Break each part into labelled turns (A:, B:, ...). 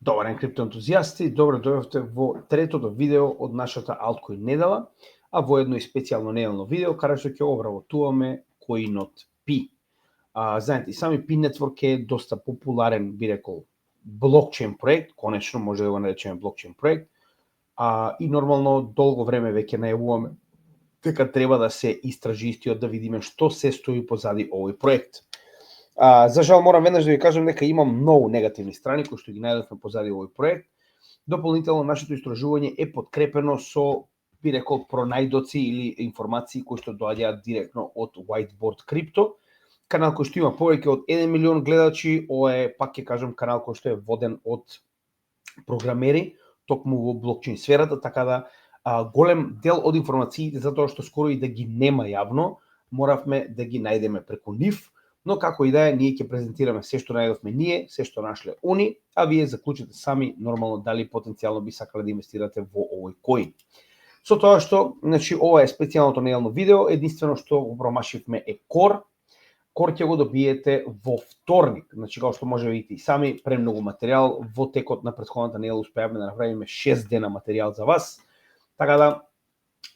A: Добар ден, криптоентузијасти, добро дојдовте во третото видео од нашата Altcoin недела, а во едно и специјално неделно видео, каде што ќе обработуваме коинот Pi. Знаете, сами Pi Network е доста популарен, би рекол, блокчейн проект, конечно може да го наречеме блокчейн проект, и нормално долго време веќе најавуваме дека треба да се истражи истиот, да видиме што се стои позади овој проект. За жал морам веднаш да ви кажам дека има многу негативни страни кои што ги најдовме позади овој проект. Дополнително нашето истражување е подкрепено со, би рекол, пронајдоци или информации кои што доаѓаат директно од Whiteboard Crypto, канал кој што има повеќе од 1 милион гледачи. Ова е, пак ќе кажам, канал кој што е воден од програмери токму во блокчейн сферата, така да голем дел од информациите, затоа што скоро и да ги нема јавно, моравме да ги најдеме преку нив. Но како и да е, ние ќе презентираме се што најдовме ние, се што нашле они, а вие заклучите сами нормално дали потенцијално би сакале да инвестирате во овој коин. Со тоа што, значи, ова е специјалното неделно видео, единствено што го промашивме е Core. Core ќе го добиете во вторник. Значи, како што може да видите и сами, премногу материјал. Во текот на претходната недела успеавме да направиме 6 дена материјал за вас. Така да,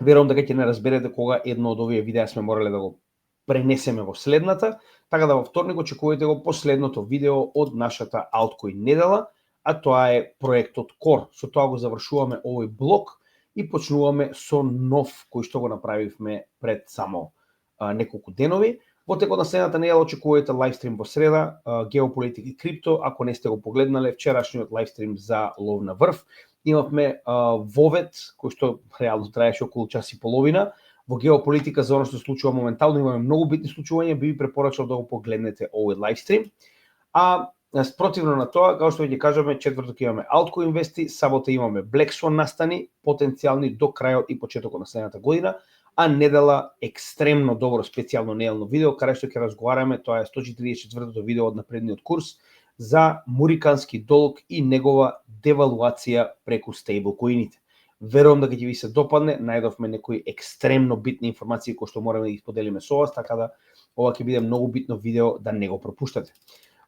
A: верувам дека ќе не разберете кога едно од овие видеа сме морале да го пренесеме во следната, така да во вторник очекувате го последното видео од нашата Altcoin недела, а тоа е проектот Core. Со тоа го завршуваме овој блок и почнуваме со нов кој што го направивме пред само неколку денови. Во текот на следната недела очекувате лайвстрим во среда, геополитика и крипто. Ако не сте го погледнале вчерашниот лайвстрим за лов на врв, имавме вовед кој што реално траеше околу час и половина. Во геополитика за оно што се случува моментално имаме многу битни случувања, би ви препорачал да го погледнете овој лайвстрим. Спротивно на тоа, како што ќе кажаме, четврток имаме Altcoin вести, сабота имаме Black Swan настани, потенцијални до крајот и почетокот на следната година, а недела екстремно добро специјално неделно видео, каде што ќе разговараме, тоа е 144-тото видео од напредниот курс, за мурикански долг и негова девалуација преку стейблкоините. Верувам дека ќе ви се допадне, најдовме некои екстремно битни информации кои што мораме да ги споделиме со вас, така да ова ќе биде многу битно видео да не го пропуштате.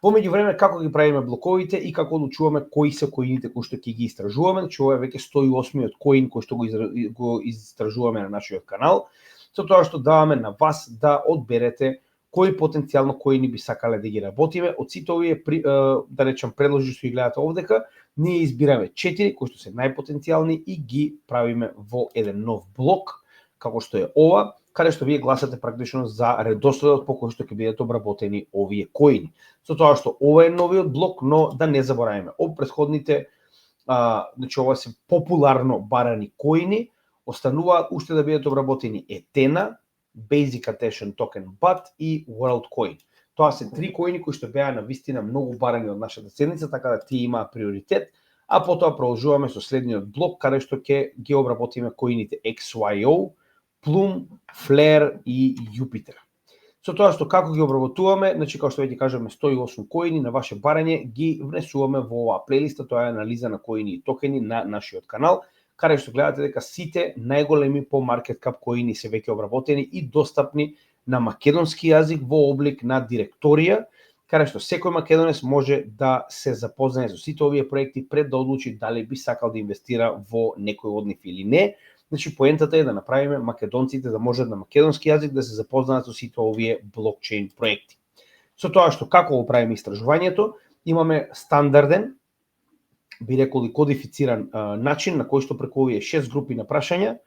A: Во меѓувреме, како ги правиме блоковите и како одлучуваме кои се коините кои што ќе ги истражуваме, значи ова е веќе 108-миот коин кој што го истражуваме на нашиот канал, со тоа што даваме на вас да одберете кои потенцијално коини би сакале да ги работиме. Од сите овие, да речем, предложи што ги гледате овдека, ние избираме 4 кои што се најпотенцијални и ги правиме во еден нов блок, како што е ова, каде што вие гласате практично за редоследот по кој што ќе бидат обработени овие коини. Со тоа што ова е новиот блок, но да не забораваме, од претходните, значи ова се популарно барани коини, остануваат уште да бидат обработени Ethena, Basic Attention Token BAT и WorldCoin. Тоа се 3 коини кои што беа на вистина многу барани од нашата седница, така да тие имаат приоритет, а потоа продолжуваме со следниот блок, каде што ќе ги обработиме коините XYO, Plume, Flare и Jupiter. Со тоа што како ги обработуваме, значи како што веќе кажаме 108 коини на ваше барање ги внесуваме во оваа плейлиста, тоа е анализа на коини и токени на нашиот канал, каде што гледате дека сите најголеми по маркет кап коини се веќе обработени и достапни на македонски јазик во облик на директорија, каде што секој македонец може да се запознае со сите овие проекти пред да одлучи дали би сакал да инвестира во некој од нив или не. Значи, поентата е да направиме македонците да можат на македонски јазик да се запознаат со сите овие блокчейн проекти. Со тоа што како го правиме истражувањето, имаме стандарден, би рекол и кодифициран начин на кој што преку овие 6 групи на прашања,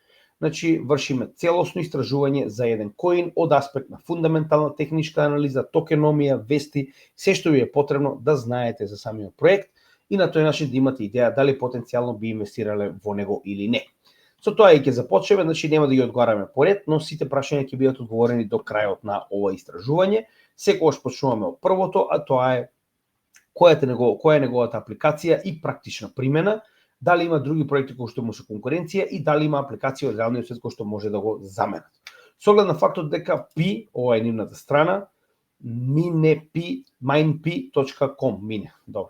A: значи вршиме целосно истражување за еден коин од аспект на фундаментална техничка анализа, токеномија, вести, се што ви е потребно да знаете за самиот проект и на тој начин да имате идеја дали потенцијално би инвестирале во него или не. Со тоа и ќе започнеме, значи нема да ги одговараме поред, но сите прашања ќе бидат одговорени до крајот на ова истражување. Секогаш почнуваме од првото, а тоа е која е неговата апликација и практична примена, дали има други проекти кои што му се конкуренција и дали има апликација од реалниот свет кои што може да го заменат. Со оглед на фактот дека Pi, ова е нивната страна, minepi.com,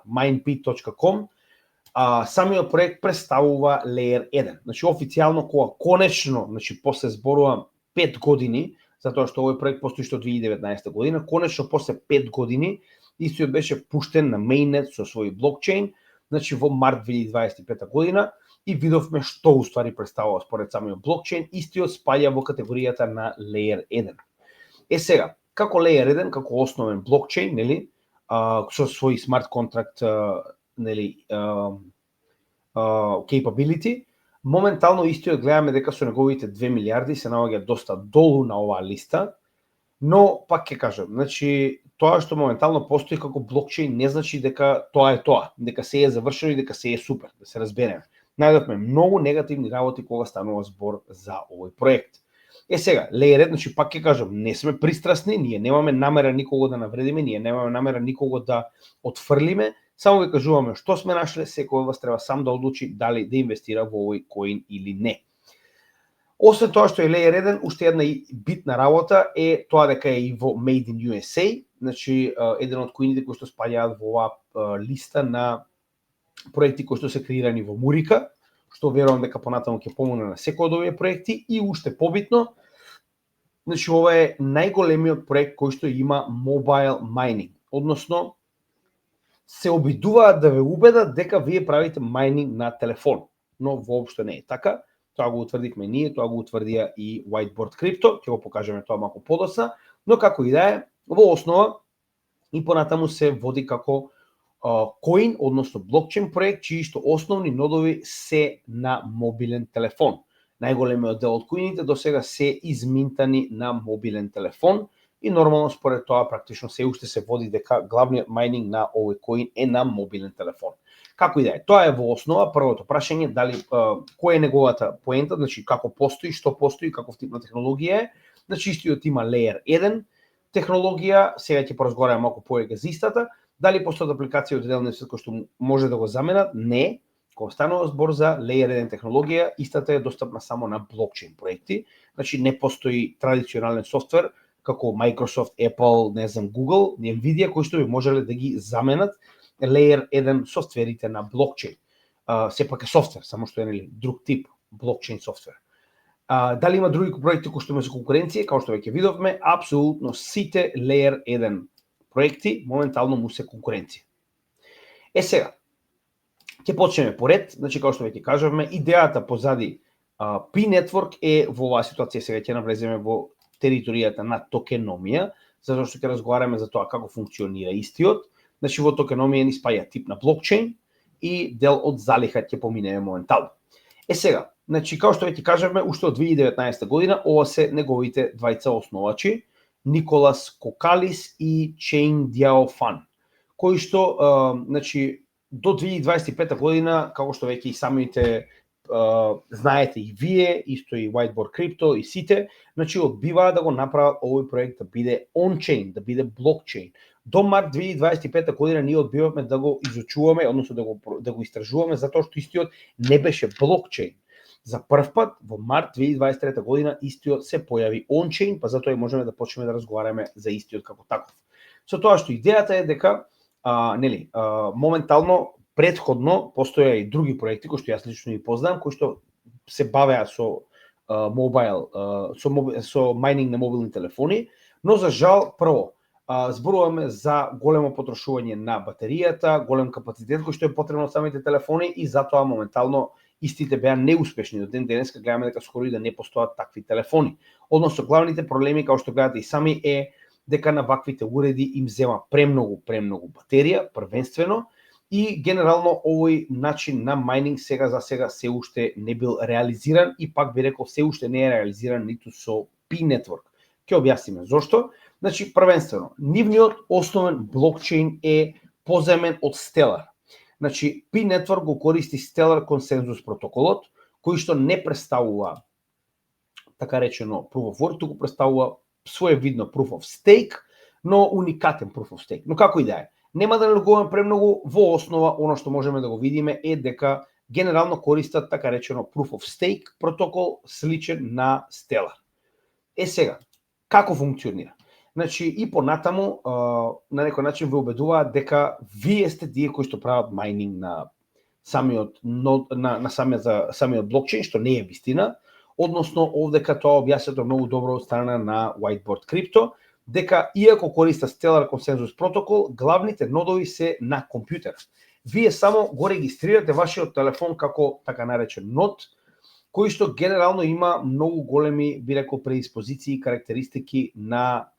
A: minepi.com, самиот проект представува Layer 1. Значи официјално кога конечно, значи после зборувам 5 години, затоа што овој проект постои што 2019 година, конечно после 5 години истиот беше пуштен на Mainnet со свој блокчейн. значи во март 2025 година и видовме што уствари представува според самиот блокчейн, истиот спаѓа во категоријата на Layer 1. Сега, како Layer 1, како основен блокчейн, нели, со свој смарт контракт, нели, capability, моментално истиот гледаме дека со неговите 2 милиарди се наоѓа доста долу на оваа листа, но пак ќе кажам, значи тоа што моментално постои како блокчейн не значи дека тоа е тоа, дека се е завршено и дека се е супер, да се разбереме. Најдовме многу негативни работи кога станува збор за овој проект. Сега, Layer 1, значи пак ќе кажам, не сме пристрасни, ние немаме намера никого да навредиме, ние немаме намера никого да отфрлиме, само ви кажуваме што сме нашле, секој од вас треба сам да одлучи дали да инвестира во овој коин или не. Освен тоа што е Layer 1, уште една битна работа е тоа дека е и во Made in USA, значи еден од коините кои што спаѓаат во оваа листа на проекти кои што се креирани во Мурика, што верувам дека понатаму ќе помогне на секој од овие проекти и уште побитно, значи ова е најголемиот проект кој што има mobile mining, односно се обидуваат да ве убедат дека вие правите майнинг на телефон, но воопшто не е така. Тоа го утврдивме ние, тоа го утврдија и Whiteboard Crypto, ќе го покажеме тоа малку подоцна, но како и да е, во основа и понатаму се води како коин, односно блокчейн проект, чии што основни нодови се на мобилен телефон. Најголемиот дел од коините до сега се изминтани на мобилен телефон и нормално според тоа практично се уште се води дека главниот майнинг на овој коин е на мобилен телефон. Како и да е, тоа е во основа првото прашање, дали која е неговата поента, значи како постои, што постои, каков тип на технологија е. Значи истиот има Layer 1 технологија, сега ќе поразговараме малку повеќе за истата. Дали постојат апликации од реалниот свет кои што може да го заменат? Не. Кога станува збор за Layer 1 технологија, истата е достапна само на блокчейн проекти. Значи не постои традиционален софтвер како Microsoft, Apple, не знам, Google, Nvidia кои што би можеле да ги заменат Layer 1 софтверите на блокчейн. Сепак е софтвер, само што е друг тип блокчейн софтвер. Дали има други проекти кои што има за конкуренција, како што веќе видовме, апсолутно сите Layer 1 проекти моментално му се конкуренција. Сега, ќе почнеме поред, значи како што веќе кажавме, идејата позади P-Network е во оваа ситуација, сега ќе навлеземе во територијата на токеномија, затоа што ќе разговараме за тоа како функционира истиот. Значи во токеномија ни спаја тип на блокчейн и дел од залиха ќе поминеме моментално. Сега, значи како што веќе кажавме, уште од 2019 година ова се неговите двајца основачи, Николас Кокалис и Чейн Дјао Фан, кои што значи до 2025 година, како што веќе и самите знаете и вие, исто и Whiteboard Crypto и сите, значи одбиваат да го направат овој проект да биде on-chain, да биде блокчейн. До март 2025 година ние одбивавме да го изучуваме, односно да го истражуваме, затоа што истиот не беше блокчейн. За прв пат во март 2023 година истиот се појави on-chain, па затоа и можеме да почнеме да разговараме за истиот како таков. Со тоа што идејата е дека моментално претходно постоја и други проекти кои што јас лично ги познавам, кои што се бавеа со со майнинг на мобилни телефони, но за жал прво зборуваме за големо потрошување на батеријата, голем капацитет кој што е потребно од самите телефони и затоа моментално истите беа неуспешни. До ден денеска гледаме дека скоро и да не постојат такви телефони. Односно главните проблеми, како што гледате и сами, е дека на ваквите уреди им зема премногу батерија, првенствено, и генерално овој начин на майнинг сега за сега се уште не бил реализиран и пак би рекол се уште не е реализиран ниту со P-Network. Ќе објасниме зошто. Значи, првенствено, нивниот основен блокчейн е поземен од Stellar. Значи, P-Network го користи Stellar консензус протоколот, кој што не представува така речено Proof of Work, туку представува своевидно Proof of Stake, но уникатен Proof of Stake. Но како и да е, нема да налегуваме премногу, во основа оно што можеме да го видиме е дека генерално користат така речено Proof of Stake протокол сличен на Stellar. Сега, како функционира? Значи, и понатаму, на некој начин ве убедуваат дека вие сте тие кои што прават майнинг на самиот блокчейн, што не е вистина. Односно, овдека тоа објаснето многу добро од страна на Whiteboard Crypto, дека иако користа Stellar консензус протокол, главните нодови се на компјутер. вие само го регистрирате вашиот телефон како така наречен нод, кој што генерално има многу големи, би рекол, предиспозиции и карактеристики на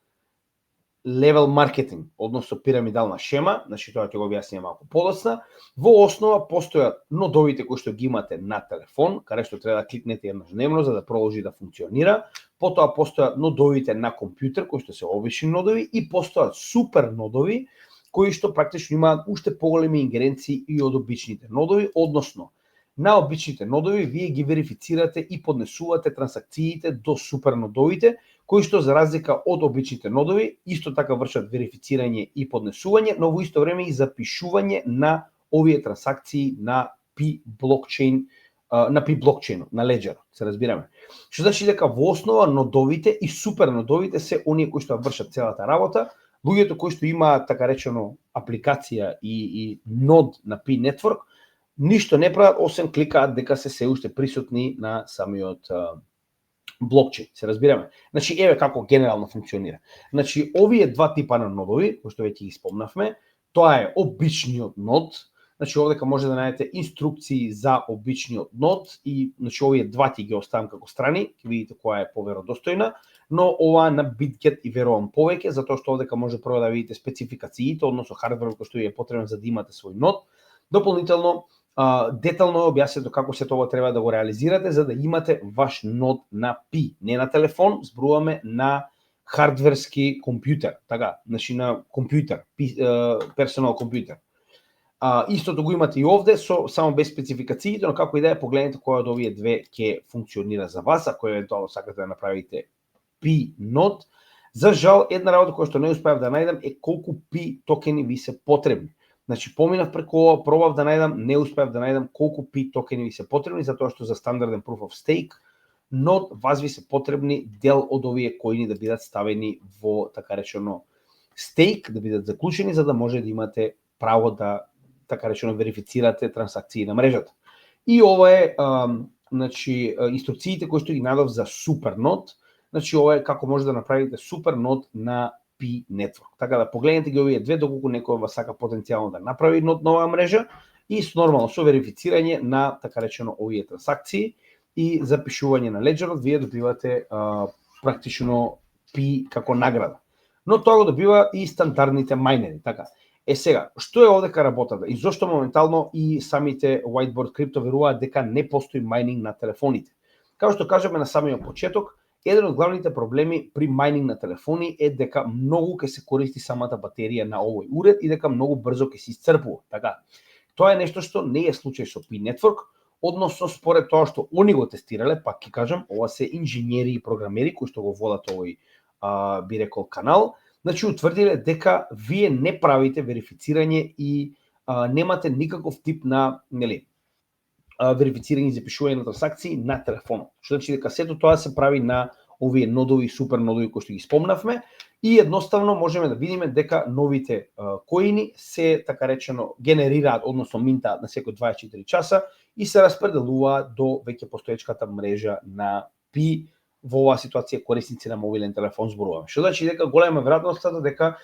A: левел маркетинг, односно пирамидална шема, значи тоа ќе го објасним малку подоцна. Во основа постојат нодовите кои што ги имате на телефон, каде што треба да кликнете еднаш дневно за да продолжи да функционира. Потоа постојат нодовите на компјутер кои што се обични нодови и постојат супер нодови кои што практично имаат уште поголеми ингеренции и од обичните нодови, односно на обичните нодови вие ги верифицирате и поднесувате трансакциите до супер нодовите, кои што за разлика од обичните нодови исто така вршат верифицирање и поднесување, но во исто време и запишување на овие трансакции на Pi блокчейн, на Pi блокчейнот, на Ledger, се разбираме. Што значи дека во основа нодовите и супер нодовите се оние кои што вршат целата работа. Луѓето кои што имаат така речено апликација и нод на Pi Network ништо не прават освен кликаат дека се уште присутни на самиот блокчейн, се разбираме. Значи еве како генерално функционира. Значи овие два типа на нодови, кои што веќе ги спомнавме, тоа е обичниот нод. Значи овдека може да најдете инструкции за обичниот нод и значи овие два ти ги оставам како страни, ќе видите која е поверодостојна, но ова на BitGet и верувам повеќе, затоа што овдека може прво да видите спецификациите, односно хардверот кој што е потребен за да имате свој нод. Дополнително детално е објаснето како се тоа треба да го реализирате за да имате ваш нод на Pi, не на телефон, зборуваме на хардверски компјутер, така, значи на компјутер, персонал компјутер. Истото го имате и овде, само без спецификациите, но како и да е, погледнете кој од овие две ќе функционира за вас, ако евентуално сакате да направите Pi нод. За жал, една работа која што не успеав да најдам е колку Pi токени ви се потребни. Значи, поминав преку ова, пробав да најдам, не успеав да најдам колку Pi токени ви се потребни, затоа што за стандарден Proof of Stake нод вас ви се потребни дел од овие коини да бидат ставени во, така речено, стейк, да бидат заклучени, за да може да имате право да, така речено, верифицирате трансакции на мрежата. И ова е, значи, инструкциите кои што ги најдов за супер нод, значи, ова е како може да направите супер нод на Pi Network. Така да погледнете ги овие две, доколку некој вас сака потенцијално да направи нод на оваа мрежа и нормално со верифицирање на, така речено, овие трансакции и запишување на Ledgerот, вие добивате практично Pi како награда. Но тоа го добива и стандардните мајнери, така. Сега, што е овдека работата? И зошто моментално и самите Whiteboard Crypto веруваат дека не постои мајнинг на телефоните? Како што кажеме на самиот почеток, еден од главните проблеми при мајнинг на телефони е дека многу ќе се користи самата батерија на овој уред и дека многу брзо ќе се исцрпува. Така. Тоа е нешто што не е случај со Pi Network, односно според тоа што они го тестирале, пак ќе кажам, ова се инженери и програмери кои што го водат овој би рекол канал, значи утврдиле дека вие не правите верифицирање и немате никаков тип на, нели, верифицирање и запишување на трансакции на телефонот. Што значи дека сето тоа се прави на овие нодови, супер нодови кои што ги спомнавме и едноставно можеме да видиме дека новите коини се, така речено, генерираат, односно минтаат на секој 24 часа и се распределуваат до веќе постоечката мрежа на Pi. Во оваа ситуација корисници на мобилен телефон зборуваме. Што значи дека голема веројатноста дека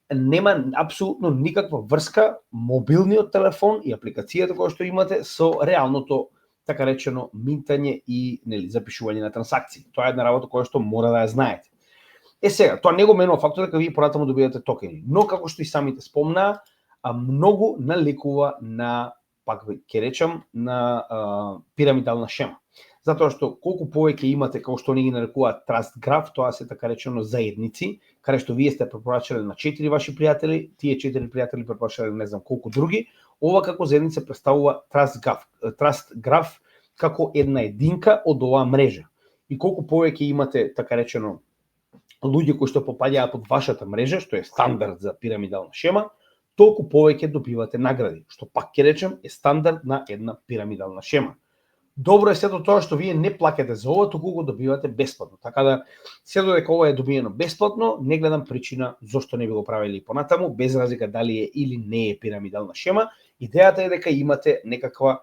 A: нема апсолутно никаква врска мобилниот телефон и апликацијата која што имате со реалното, така речено, минтање и, нели, запишување на трансакции. Тоа е една работа која што мора да ја знаете. Сега, тоа не го менува фактот дека вие понатаму добивате токени, но како што и самите спомнаа, многу наликува на, пак ќе речам, на пирамидална шема. Затоа што колку повеќе имате, како што они ги нарекуваат Trust Graph, тоа се така речено заедници, каде што вие сте препорачале на 4 ваши пријатели, тие 4 пријатели препорачале не знам колку други, ова како заедница представува Trust Graph како една единка од оваа мрежа. И колку повеќе имате, така речено, луѓе кои што попаѓаат под вашата мрежа, што е стандард за пирамидална шема, толку повеќе добивате награди, што пак ќе речем е стандард на една пирамидална шема. Добро е сето тоа што вие не плаќате за ова, туку го добивате бесплатно. Така да, сето дека ова е добиено бесплатно, не гледам причина зошто не би го правили понатаму, без разлика дали е или не е пирамидална шема. Идејата е дека имате некаква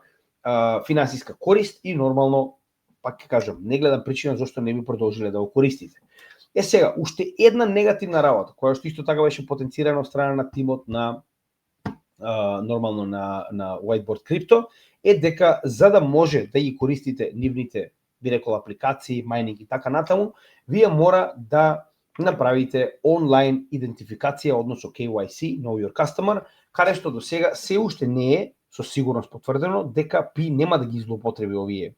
A: финансиска корист и нормално, пак ќе кажам, не гледам причина зошто не би продолжиле да го користите. Сега, уште една негативна работа, која што исто така беше потенцирана од страна на тимот на нормално на Whiteboard Crypto, е дека за да може да ги користите нивните, би рекол, апликации, майнинг и така натаму, вие мора да направите онлайн идентификација, односно KYC, Know Your Customer, каде што до сега се уште не е со сигурност потврдено дека ПИ нема да ги злоупотреби овие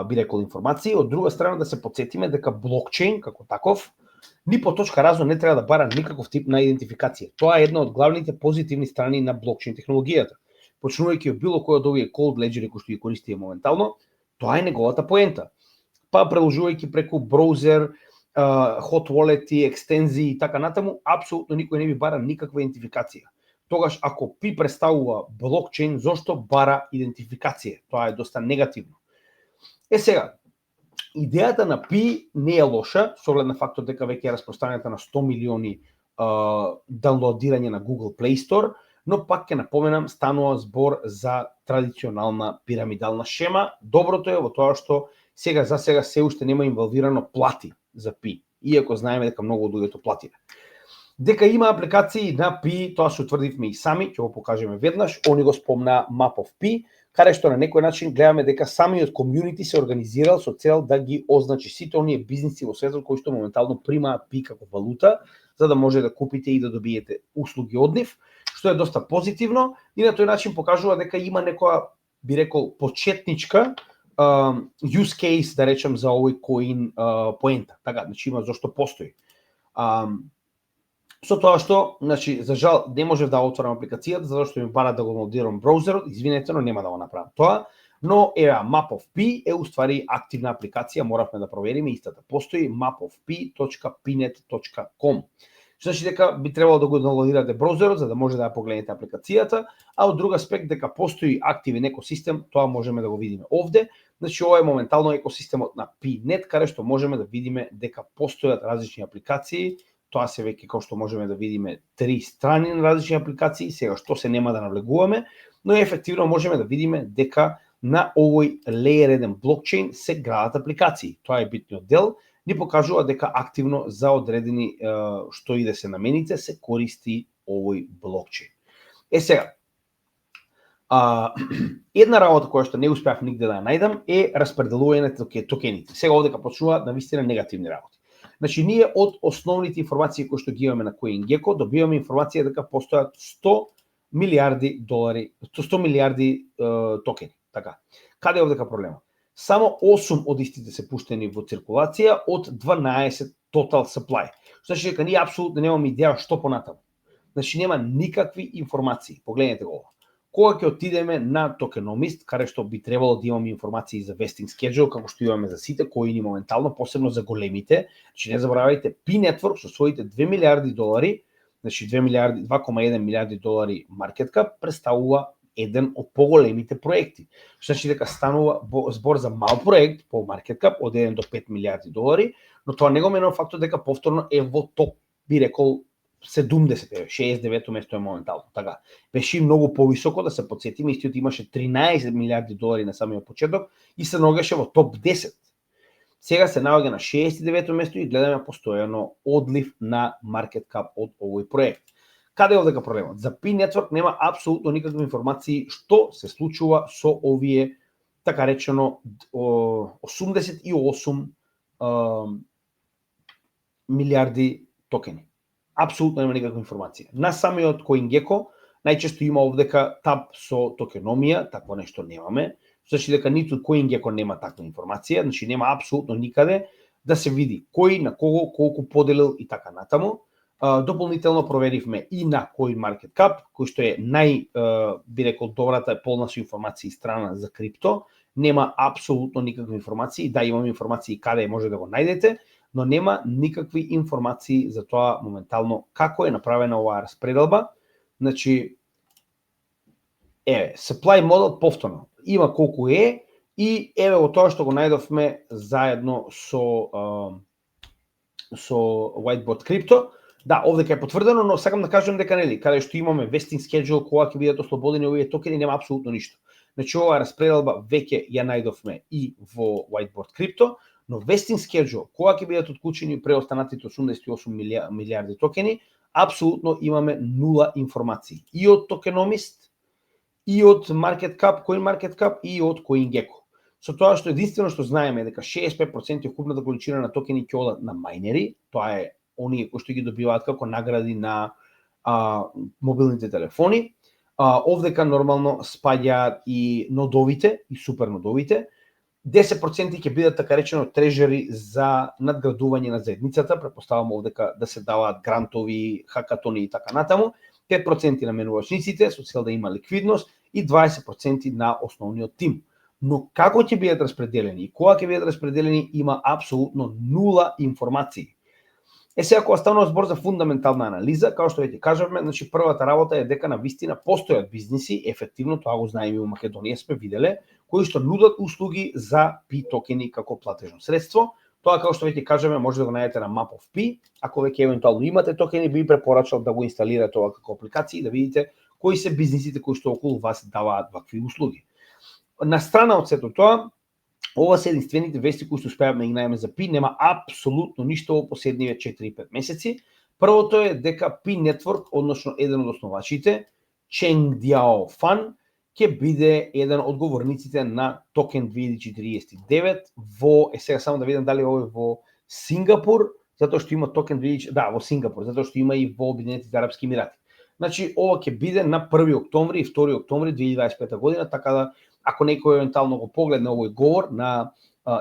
A: би рекол информации. Од друга страна да се потсетиме дека блокчейн како таков ни по точка разно не треба да бара никаков тип на идентификација. Тоа е една од главните позитивни страни на блокчейн технологијата. Почнувајќи од било кој од овие cold ledger кои што ги користиме моментално, тоа е неговата поента. Па преложувајќи преку браузер, hot wallet, екстензии и така натаму, апсолутно никој не би бара никаква идентификација. Тогаш ако ПИ представува блокчейн, зошто бара идентификација? Тоа е доста негативно. Сега, идејата на ПИ не е лоша, со оглед на фактот дека веќе е распространета на 100 милиони даунлоадирање на Google Play Store, но пак ќе напоменам, станува збор за традиционална пирамидална шема. Доброто е во тоа што сега се уште нема инволвирано плати за ПИ, иако знаеме дека многу од луѓето платиле. Дека има апликации на ПИ, тоа се утврдивме и сами, ќе го покажеме веднаш. Они го спомна Map of Pi, каде што на некој начин гледаме дека самиот комјунити се организирал со цел да ги означи сите оние бизниси во светот кои што моментално примаат ПИ како валута, за да може да купите и да добиете услуги од нив, што е доста позитивно и на тој начин покажува дека има некоја, би рекол, почетничка use case, да речем, за овој коин поента. Така, значи има зашто постои. Со тоа што, значи, за жал, не можев да отворам апликацијата, затоа што ми бара да го даунлоадирам браузерот, извинете, но нема да го направам тоа. Но Map of Pi е уствари активна апликација, моравме да провериме, истата постои, mapofpi.pinet.com. Значи дека би требало да го даунлоадирате браузерот за да може да ја погледнете апликацијата, а од друг аспект дека постои активен екосистем, тоа можеме да го видиме овде. Значи ова е моментално екосистемот на Pinet, каде што можеме да видиме дека постојат различни апликации. Тоа се веќе како што можеме да видиме 3 страни на различни апликации, сега што се нема да навлегуваме, но ефективно можеме да видиме дека на овој Layer 1 блокчейн се градат апликации. Тоа е битниот дел, ни покажува дека активно за одредени што и да се намените се користи овој блокчейн. Сега, една работа која што не успеав нигде да ја најдам е распределување на токените. Сега овдека почнуваат навистина негативни работи. Значи, ние од основните информации кои што ги имаме на CoinGecko, добиваме информација дека постојат 100 милиарди долари, 100 милиарди токени. Така. Каде е овдека проблемот? Само 8 од истите се пуштени во циркулација од 12 total supply. Значи дека ние апсолутно немаме идеја што понатаму. Значи нема никакви информации. Погледнете го ова. Кога ќе отидеме на Tokenomist, каде што би требало да имаме информации за vesting schedule, како што имаме за сите коини моментално, посебно за големите, значи не заборавајте, Pi Network со своите 2 милиарди долари, значи 2,1 милиарди долари market cap, представува еден од поголемите проекти. Значи дека станува збор за мал проект по market cap од 1 до 5 милиарди долари, но тоа не го менува фактот дека повторно е во топ, би рекол, 70, 69 место е моментално. Така. Беше многу повисоко, да се потсетиме, истиот имаше 13 милиарди долари на самиот почеток и се наоѓаше во топ 10. Сега се наоѓа на 69 место и гледаме постојано одлив на market cap од овој проект. Каде е овдека проблемот? За Pi Network нема апсолутно никакви информации што се случува со овие, така речено, 88 милиарди токени. Апсолутно нема никаква информација. На самиот CoinGecko најчесто има овдека таб со токеномија, такво нешто немаме. Значи дека ниту CoinGecko нема таква информација, значи нема апсолутно никаде да се види кој на кого колку поделил и така натаму. Дополнително проверивме и на CoinMarketCap, кој што е би рекол добрата полна со информации страна за крипто. Нема апсолутно никакви информации, да имаме информации каде може да го најдете, но нема никакви информации за тоа моментално како е направена оваа распределба. Значи, supply model повторно има колку е и еве во тоа што го најдовме заедно со Whiteboard Crypto. Да, овдека е потврдено, но сакам да кажам дека нели, каде што имаме vesting schedule, кога ќе бидат ослободени овие токени, нема апсолутно ништо. Значи оваа распределба веќе ја најдовме и во Whiteboard Crypto, но vesting schedule, кога ќе бидат отклучени преостанатите 88 милиарди токени, апсолутно имаме нула информации. И од Tokenomist, и од MarketCap, CoinMarketCap и од CoinGecko. Со тоа што единствено што знаеме дека 65% од купната количина на токени ќе одат на мајнери, тоа е оние кои што ги добиваат како награди на мобилните телефони. Овдека нормално спаѓаат и нодовите, и супернодовите. 10% ќе бидат така речено трежери за надградување на заедницата, претпоставам овдека да се даваат грантови, хакатони и така натаму, 5% на менувачниците со цел да има ликвидност и 20% на основниот тим. Но како ќе бидат распределени и кога ќе бидат распределени има апсолутно нула информации. Сега кога станува збор за фундаментална анализа, како што веќе кажавме, значи првата работа е дека на вистина постојат бизниси, ефективно тоа го знаеме и во Македонија сме виделе, кои што нудат услуги за Pi токени како платежно средство. Тоа како што веќе кажаме може да го најдете на Map of Pi. Ако веќе евентуално имате токени, би препорачал да го инсталирате тоа како апликација и да видите кои се бизнисите кои што околу вас даваат вакви услуги. На страна од сето тоа, ова се единствените вести кои што успеавме да ги најдеме за Pi, нема апсолутно ништо во последниве 4-5 месеци. Првото е дека Pi Network, односно еден од основачите, Cheng Diao Fan, ќе биде еден од говорниците на Токен 2049 во, сега само да видам дали ова е во Сингапур, затоа што има Токен 2049, да, во Сингапур, затоа што има и во Обединетите арапски емирати. Значи, ова ќе биде на 1 октомври и 2 октомври 2025 година, така да ако некој евентуално го погледне овој говор на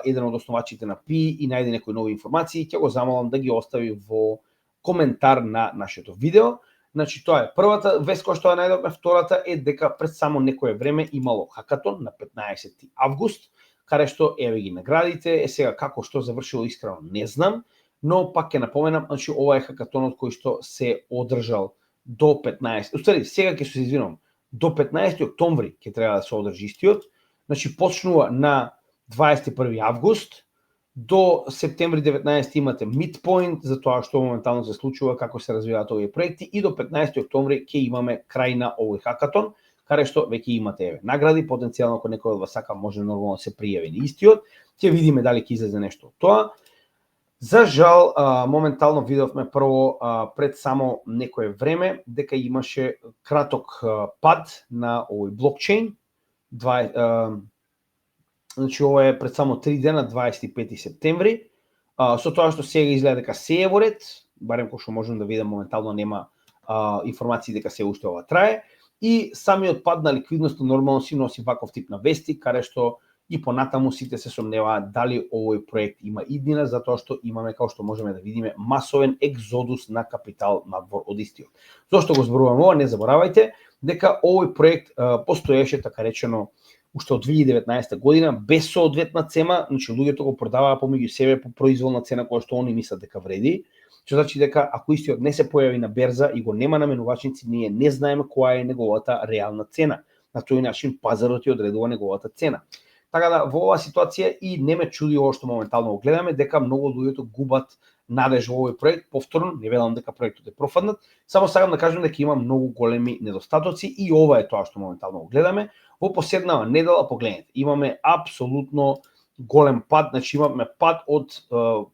A: еден од основачите на Pi и најде некои нови информации, ќе го замолам да ги остави во коментар на нашето видео. Значи, тоа е првата вест која што ја најдовме. Втората е дека пред само некое време имало хакатон на 15 август, каде што еве ги наградите. Сега како што завршило искрено не знам, но пак ќе напоменам, значи ова е хакатонот кој што се одржал до 15. Уствари, сега ќе се извинувам. До 15 октомври ќе треба да се одржи истиот. Значи почнува на 21 август до септември 19 имате midpoint за тоа што моментално се случува, како се развиваат овие проекти и до 15 октомври ќе имаме крај на овој хакатон, каде што веќе имате награди, потенцијално ако некој од вас сака може нормално да се пријави на истиот. Ќе видиме дали ќе излезе нешто од тоа. За жал, моментално видовме прво пред само некое време дека имаше краток пад на овој блокчейн. Значи ова е пред само 3 дена, 25 септември. Со тоа што сега изгледа дека се е во ред, барем кој што можам да видам моментално нема информации дека се уште ова трае. И самиот пад на ликвидноста нормално си носи ваков тип на вести, каде што и понатаму сите се сомневаат дали овој проект има иднина, затоа што имаме, како што можеме да видиме, масовен екзодус на капитал надвор од истиот. Зошто го зборувам ова? Не заборавајте дека овој проект постоеше, така речено, уште од 2019 година без соодветна цена, значи луѓето го продаваа помеѓу себе по произволна цена која што они мислат дека вреди, што значи дека ако истиот не се појави на берза и го нема на менувачници, ние не знаеме која е неговата реална цена. На тој начин пазарот ја одредува неговата цена. Така да во оваа ситуација и не ме чуди ова што моментално го гледаме, дека многу луѓето губат надеж во овој проект. Повторно, не велам дека проектот е профаднат, само сакам да кажам дека има многу големи недостатоци и ова е тоа што моментално го гледаме. Во последнава недела, погледнете, имаме апсолутно голем пад, значи имаме пад од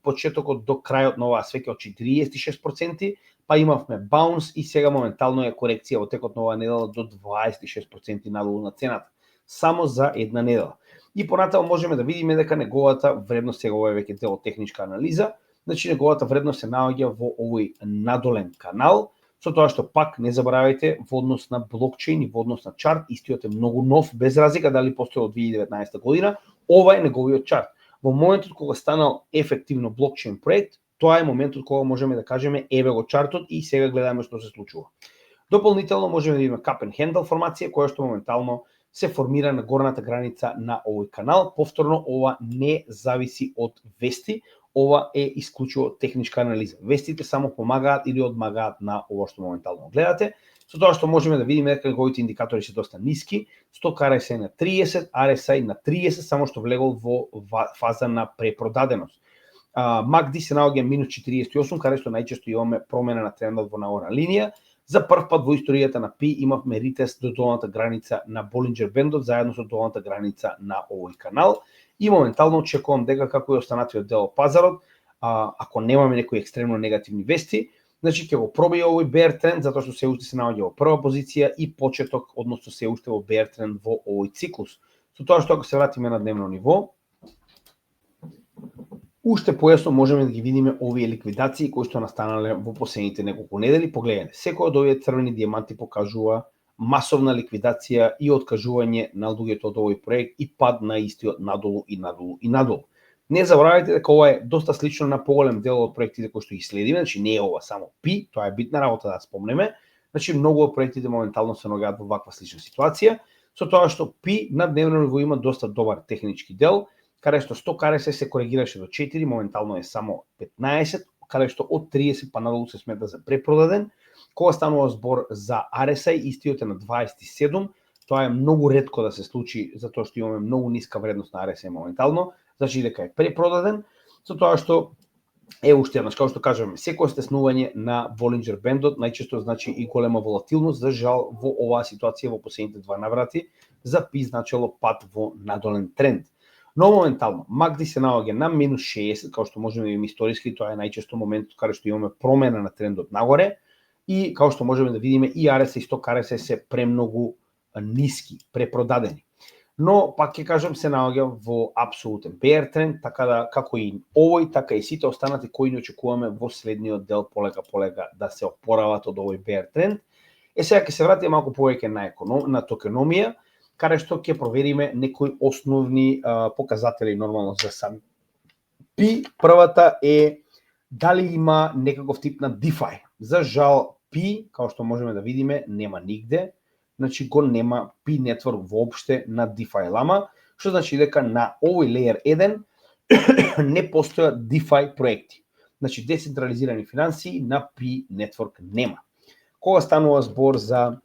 A: почетокот до крајот на оваа свеќе од 46%, па имавме баунс и сега моментално е корекција во текот на оваа недела до 26% надолу на цената, само за една недела. И понатаму можеме да видиме дека неговата вредност, сега ова е веќе дел од техничка анализа, значи неговата вредност се наоѓа во овој надолен канал, со тоа што пак не заборавајте во однос на блокчейн и во однос на чарт, истиот е многу нов, без разлика дали постои од 2019 година, ова е неговиот чарт. Во моментот кога станал ефективно блокчейн проект, тоа е моментот кога можеме да кажеме еве го чартот и сега гледаме што се случува. Дополнително можеме да видиме cup and handle формација која што моментално се формира на горната граница на овој канал. Повторно, ова не зависи од вести, ова е исклучиво техничка анализа. Вестите само помагаат или одмагаат на ова што моментално гледате, со тоа што можеме да видиме дека неговите индикатори се доста ниски, Stock RSI на 30, RSI на 30, само што влегол во фаза на препродаденост. MACD се наоѓа минус 48, каде што најчесто имаме промена на трендот во наорна линија. За прв пат во историјата на Pi имавме ретест до долната граница на Bollinger Band-от заедно со долната граница на овој канал и моментално очекувам дека како и останатиот дел од пазарот, ако немаме некои екстремно негативни вести, Значи ќе го пробие овој bear trend затоа што се уште се наоѓа во прва позиција и почеток, односно се уште во bear trend во овој циклус. Со тоа што ако се вратиме на дневно ниво, уште појасно можеме да ги видиме овие ликвидации кои што настанале во последните неколку недели. Погледнете, секој од овие црвени дијаманти покажува масовна ликвидација и откажување на луѓето од овој проект и пад на истиот надолу и надолу и надолу. Не заборавајте дека ова е доста слично на поголем дел од проектите кои што ги следиме, значи не е ова само PI, тоа е битна работа да спомнеме. Значи многу од проектите моментално се наоѓаат во ваква слична ситуација, со тоа што PI на дневно ниво има доста добар технички дел, каде што 100 KRS се коригираше до 4, моментално е само 15, каде што од 30 па надолу се смета за препродаден. Кога станува збор за RSI, истиот е на 27, тоа е многу ретко да се случи, затоа што имаме многу ниска вредност на RSI моментално, значи дека е препродаден, со тоа што е уште еднаш, како што кажуваме, секој стеснување на Болинџер бендот најчесто значи и голема волатилност. За жал во оваа ситуација во последните два наврати за PI значело пат во надолен тренд. Но моментално MACD се наоѓа на минус 60, како што можеме да видиме историски, тоа е најчесто моментот каде што имаме промена на трендот нагоре и како што можеме да видиме и RSI и 100 KRS се премногу ниски, препродадени. Но пак ќе кажам се наоѓа во апсолутен bear тренд, така да како и овој, така и сите останати кои не очекуваме во следниот дел полека да се опорават од овој bear тренд. Сега ќе се вратиме малку повеќе на токеномија, каде што ќе провериме некои основни показатели нормално за сам PI. Првата е дали има некаков тип на DeFi. За жал PI, како што можеме да видиме, нема нигде. Значи го нема PI network воопште на DeFi лама, што значи дека на овој layer 1 не постојат DeFi проекти. Значи децентрализирани финансии на PI network нема. Кога станува збор за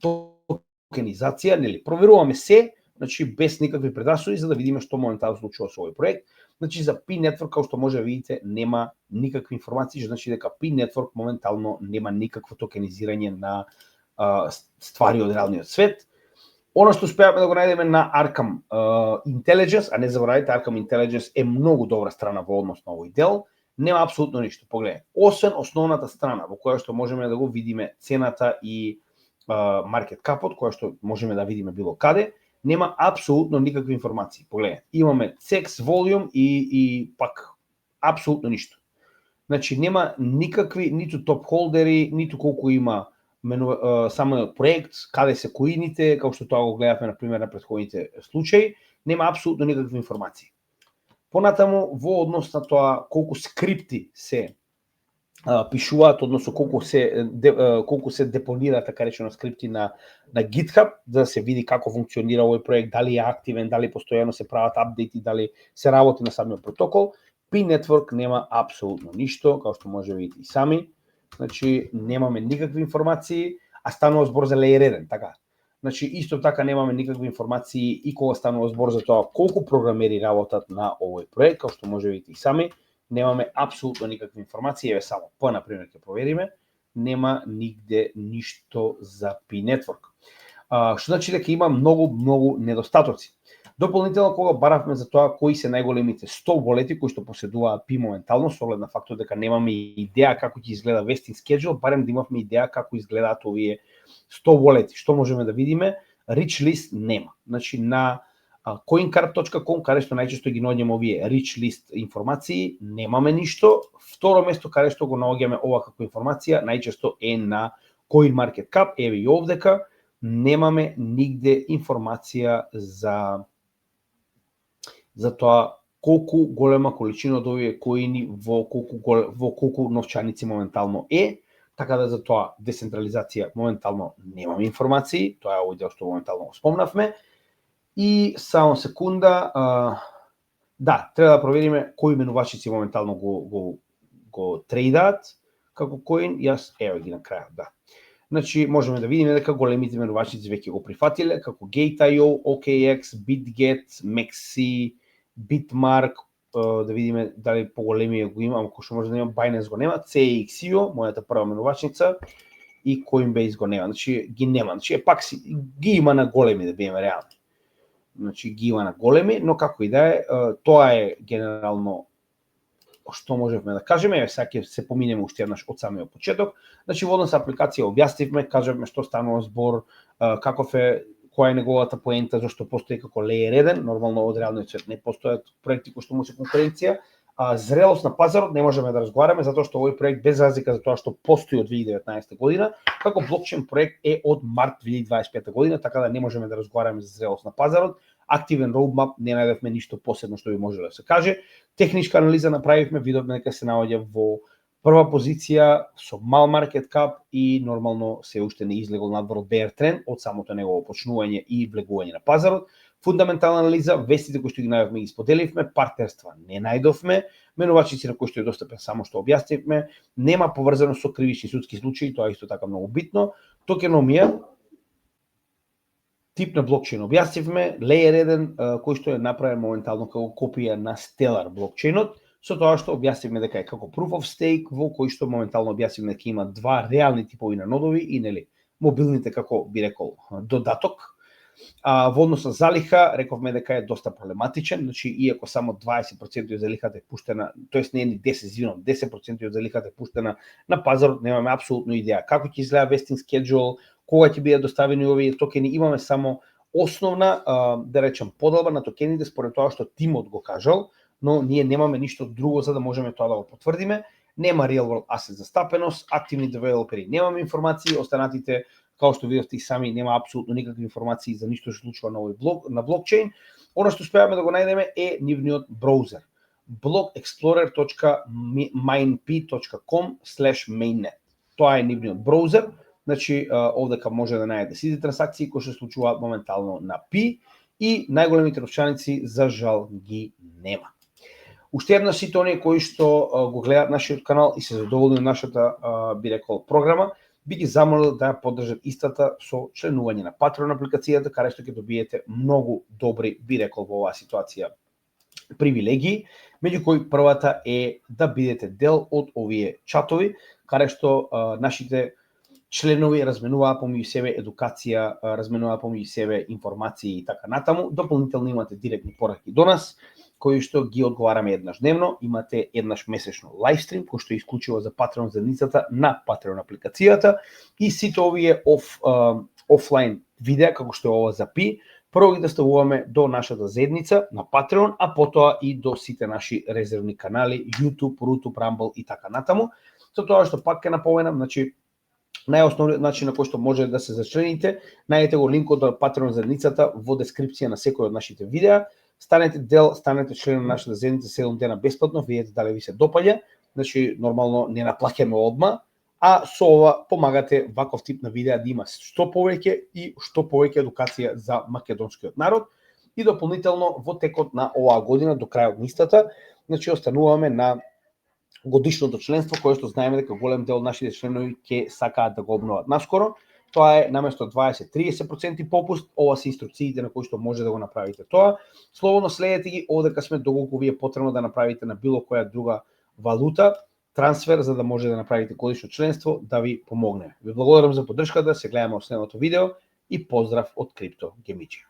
A: токенизација, нели, проверуваме се, значи без никакви предрасуди за да видиме што моментално случува со овој проект. Значи за PI network, како што може да видите, нема никакви информации, што значи дека PI network моментално нема никакво токенизирање на ствари од реалниот свет. Оно што успеавме да го најдеме на Arkham Intelligence, а не заборавајте, Arkham Intelligence е многу добра страна во однос на овој дел, нема апсолутно ништо. Погледнете, освен основната страна во која што можеме да го видиме цената и маркет капот, која што можеме да видиме било каде, нема апсолутно никакви информации. Погледнете, имаме CEX volume и пак апсолутно ништо. Значи нема никакви ниту топ холдери, ниту колку има само проект, каде се коините, како што тоа го гледавме на пример на претходните случаи, нема апсолутно никакви информации. Понатаму во однос на тоа колку скрипти се пишуваат, односно колку се депонира така речено скрипти на GitHub, да се види како функционира овој проект, дали е активен, дали постојано се прават апдејти, дали се работи на самиот протокол. PI network нема апсолутно ништо, како што може да видите и сами. Значи немаме никакви информации, а станува збор за layer 1, така. Значи исто така немаме никакви информации и кога станува збор за тоа колку програмери работат на овој проект, како што може да видите и сами, немаме апсолутно никакви информации. Еве само P на пример ќе провериме, нема нигде ништо за PI network. Што значи дека има многу недостатоци. Дополнително кога баравме за тоа кои се најголемите 100 волети кои што поседуваат PI моментално, со оглед на фактот дека немаме идеја како ќе изгледа vesting schedule, барем да имавме идеја како изгледаат овие 100 волети. Што можеме да видиме? Rich list нема. Значи на coincarp.com, каде што најчесто ги наоѓаме овие rich list информации, немаме ништо. Второ место каде што го наоѓаме ова како информација, најчесто е на CoinMarketCap, еве и овдека, немаме нигде информација за тоа колку голема количина од овие коини во колку новчаници моментално е, така да за тоа децентрализација моментално немаме информации, тоа е овој дел што моментално го спомнавме. И само секунда, да, треба да провериме кои менувачици моментално го трейдаат како коин, јас еве ги на крајот, да. Значи можеме да видиме дека големите менувачици веќе го прифатиле, како Gate.io, OKX, BitGet, Maxi, Bitmark, да видиме дали поголемија го има, ако што може да има, Binance го нема, CXIO, мојата прва менувачница, и Coinbase го нема. Значи ги нема. Значи пак ги има на големи, да бидеме реални. Значи ги има на големи, но како и да е, тоа е генерално што можевме да кажеме, сега ќе се поминеме уште еднаш од самиот почеток. Значи во односа апликација објаснивме, кажавме што станува збор, каков е, која е неговата поента, зашто постои како layer 1, нормално од реалниот свет не постојат проекти кои што му се конкуренција. Зрелост на пазарот не можеме да разговараме затоа што овој проект, без разлика за тоа што постои од 2019 година, како блокчейн проект е од март 2025 година, така да не можеме да разговараме за зрелост на пазарот. Активен roadmap, не најдевме ништо посебно што би можело да се каже. Техничка анализа направивме, видовме дека се наоѓа во прва позиција со мал market cap и нормално се уште не излегол надвор од bear trend од самото негово почнување и влегување на пазарот. Фундаментална анализа, вестите кои што ги најавме ги споделивме, партнерства не најдовме, менувачици на кои што е достапен само што објаснивме, нема поврзано со кривични судски случаи, тоа е исто така многу битно. Токеномија, тип на блокчейн објаснивме, layer 1 кој што е направен моментално како копија на Stellar блокчейнот, со тоа што објаснивме дека е како proof of stake, во кој што моментално објаснивме дека има два реални типови на нодови и нели мобилните, како би рекол, додаток. Во однос на залиха, рековме дека е доста проблематичен, значи иако само 20% од залихата е пуштена, тоест не е ни 10% од залихата е пуштена на пазарот, немаме апсолутно идеја како ќе изгледа vesting schedule, кога ќе бидат доставени овие токени, имаме само основна, да речем, подалба на токените според тоа што тимот го кажал, но ние немаме ништо друго за да можеме тоа да го потврдиме. Нема real world asset застапеност, активни девелопери немаме информации, останатите, као што видовте и сами, нема апсолутно никакви информации за ништо што се случува на овој на блокчейн. Она што успеаваме да го најдеме е нивниот браузер. blockexplorer.mindp.com/mainnet. Тоа е нивниот браузер. Значи, овдека може да најдете сите трансакции кои се случуваат моментално на Pi и најголемите новчаници за жал ги нема. Уште еднаш сите оние кои што го гледаат нашиот канал и се задоволни од нашата, би рекол, програма, би ги замолил да ја поддржат истата со членување на Patreon апликацијата, каде што ќе добиете многу добри, би рекол, во оваа ситуација привилегии, меѓу кои првата е да бидете дел од овие чатови, каде што нашите членови разменуваат помеѓу себе едукација, разменуваат помеѓу себе информации и така натаму. Дополнително имате директни пораки до нас, кои што ги одговараме еднаш дневно, имате еднаш месечно лайвстрим, кој што е исклучиво за Patreon заедницата на Patreon апликацијата и сите овие офлайн видеа, како што е ова за Pi, прво ги доставуваме до нашата заедница на Patreon, а потоа и до сите наши резервни канали, YouTube, Rutube, Rumble и така натаму. Со тоа што пак ќе напоменам, значи, најосновниот начин на кој што може да се зачлените, најдете го линкот до Patreon заедницата во дескрипција на секој од нашите видеа. Станете дел, станете член на нашата заедница 7 дена бесплатно, видете дали ви се допаѓа, значи нормално не наплаќаме одма, а со ова помагате ваков тип на видеа да има што повеќе и што повеќе едукација за македонскиот народ. И дополнително во текот на оваа година до крајот на истата, значи остануваме на годишното членство, кое што знаеме дека голем дел од нашите членови ќе сакаат да го обноват наскоро. Тоа е наместо 20-30% попуст, ова се инструкциите на кои што може да го направите тоа. Слободно следете ги, овдека сме доколку ви е потребно да направите на било која друга валута трансфер за да може да направите годишно членство, да ви помогне. Ви благодарам за поддршката, се гледаме во следното видео и поздрав од Крипто Гемиџија.